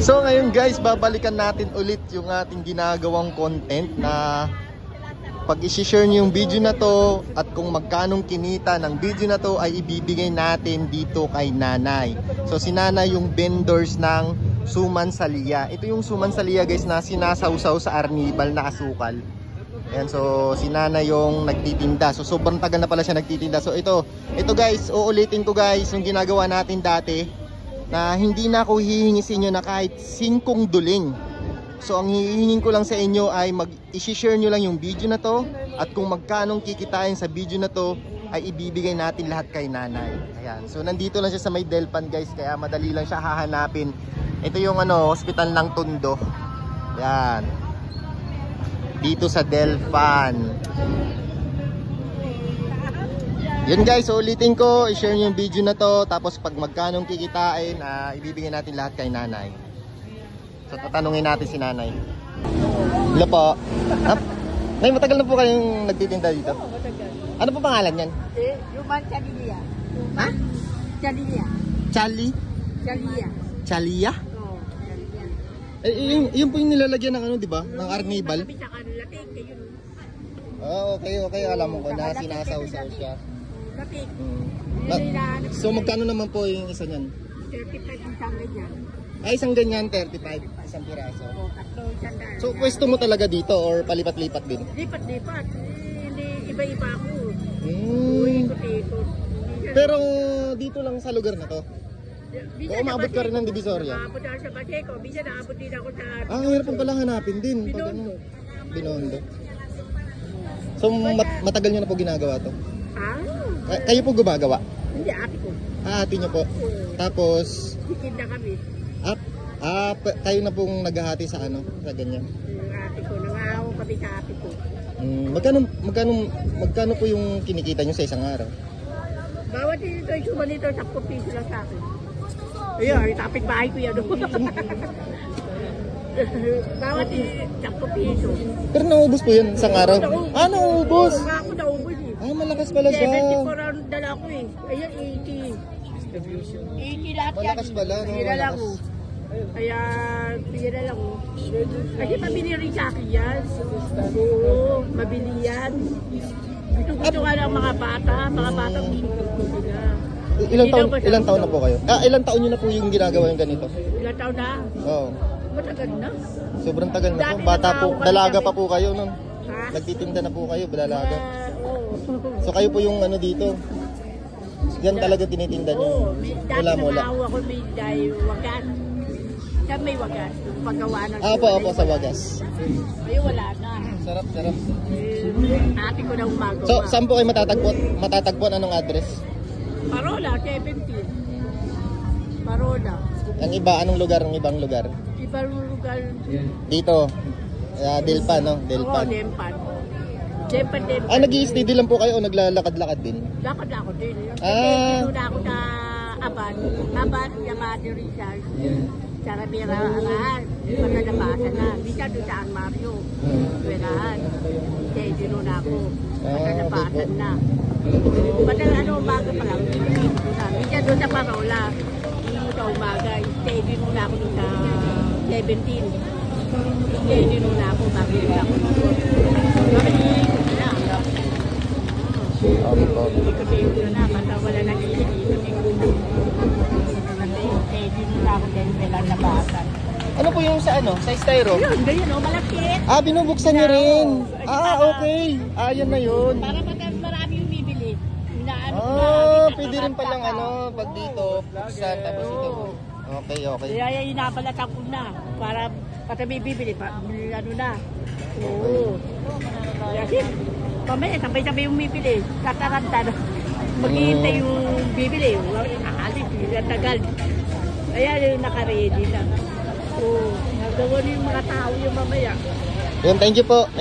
So ngayon guys, babalikan natin ulit yung ating ginagawang content na pag i-share nyo yung video na to at kung magkanong kinita ng video na to ay ibibigay natin dito kay nanay. So si nanay yung vendors ng suman salia. Ito yung suman salia guys na sinasawsaw sa arnibal na asukal. Ayan, so si nanay yung nagtitinda. So sobrang tagal na pala siya nagtitinda. So ito guys, uulitin ko guys yung ginagawa natin dati na hindi na ako hihingi sa inyo na kahit 5 duling. So ang hihingin ko lang sa inyo ay i-share nyo lang yung video na to at kung magkanong kikitain sa video na to ay ibibigay natin lahat kay nanay. Ayan. So nandito lang siya sa may Delpan guys, kaya madali lang siya hahanapin. Ito yung hospital ng Tondo. Ayan. Dito sa Delpan. Yun guys, so ulitin ko, i-share nyo yung video na to tapos pag magkanong kikitain ibibigay natin lahat kay nanay. So tatanungin natin si nanay. Hello po. Nay, matagal na po kayong nagtitinda dito? Oo, matagal. Ano po pangalan yan? Yuman Chalia. Ha? Chalia. Chalia? Chalia. Chalia? Oo, Chalia. Yun po yung nilalagyan ng di ba? Ng arnibal? Sabi sa kanlating kayo. Okay. Alam mo ko na sinasawsaw siya. Latik. So magkano naman po yung isa niyan? 35 isang ganyan. Ay, isang ganyan, 35. Isang piraso. Oo, tatlo sandaan. So pwesto mo talaga dito or palipat-lipat din? Lipat-lipat. Hindi iba-iba ako. Ikot-ikot. Pero dito lang sa lugar na to? O umabot ka rin ng Divisoria? Umabot ako sa Paseco. Bisa naabot din ako sa... Hirap pang palang hanapin din. Binondo. Binondo. So matagal nyo na po ginagawa to? Kayo po gumagawa? Hindi, ate ko. Ate nyo po? Tapos? Titinda kami. Kayo na pong naghahati sa sa ganyan? Ate ko, nangahaw kami sa ate ko. Magkano po yung kinikita nyo sa isang araw? Bawat dito yung suman nito, 10 piso lang sa akin. Ayun, tapit bahay ko yan. Bawat 10 piso. Pero naubos po yan isang araw? Naubos? Ako naubos eh. Malakas pala siya. 74 ang dala ko eh. Ayun, 80. 80 lahat yan. Malakas pala, no? Pira lang oh. Kaya, pira lang oh. Kasi mabili rin sa akin yan. Oo, mabili yan. Gusto nga ng mga bata. Mga batang gusto nila. Ilang taon na po kayo? Ilang taon nyo na po yung ginagawa yung ganito? Ilang taon na? Oo. Matagal na. Sobrang tagal na po. Bata po, dalaga pa po kayo nun. Ha? Nagtitinda na po kayo, dalaga. Oo. So kayo po yung dito? Yan talaga tinitinda nyo? Dati nangahaw ako may wagas. Siya may wagas. Paggawa ng Opo, sa wagas. Ay, wala na. Sarap. Ate ko na umagawa. So, saan po kayo matatagpuan? Anong address? Parola, 17. Parola. Ang iba, anong lugar? Ang ibang lugar? Ibang lugar. Dito. Delpan, no? Delpan. Oo, Delpan. Delpan. Nag-i-steady lang po kayo o naglalakad-lakad din? Lakad ako din. Kasi na ako sa Aban, Yamada Rizal. Sa Rabira, matalabasan na. Bisa doon sa Mario. Werahan. Steady na ako. Matalabasan na. Umaga pa lang. Bisa doon sa Parola. Sa umaga. Steady na ako doon sa 17. Steady na ako. Bakit na ako doon. Bakit na. Ikot-ikot na. Basta wala na ikot-ikot. Steady na ako din sa labasan. Ano po yung sa Sa styro? Yun, ganyan o. Malakit. Binubuksan nyo rin. Okay. Yan na yun. Para marami yung bibili. Pwede rin palang pag dito, buksan, tapos ito. Okay. Kaya inabalatan ko na. Para pati may bibili. Na. Oo. Kasi, mamaya sabay-sabay yung bibili. Tataranta na. Maghihintay yung bibili. Nakalit. Tagal. Kaya yung naka-ready na. Oo. Nagawa yung mga tao yung mamaya. Thank you po.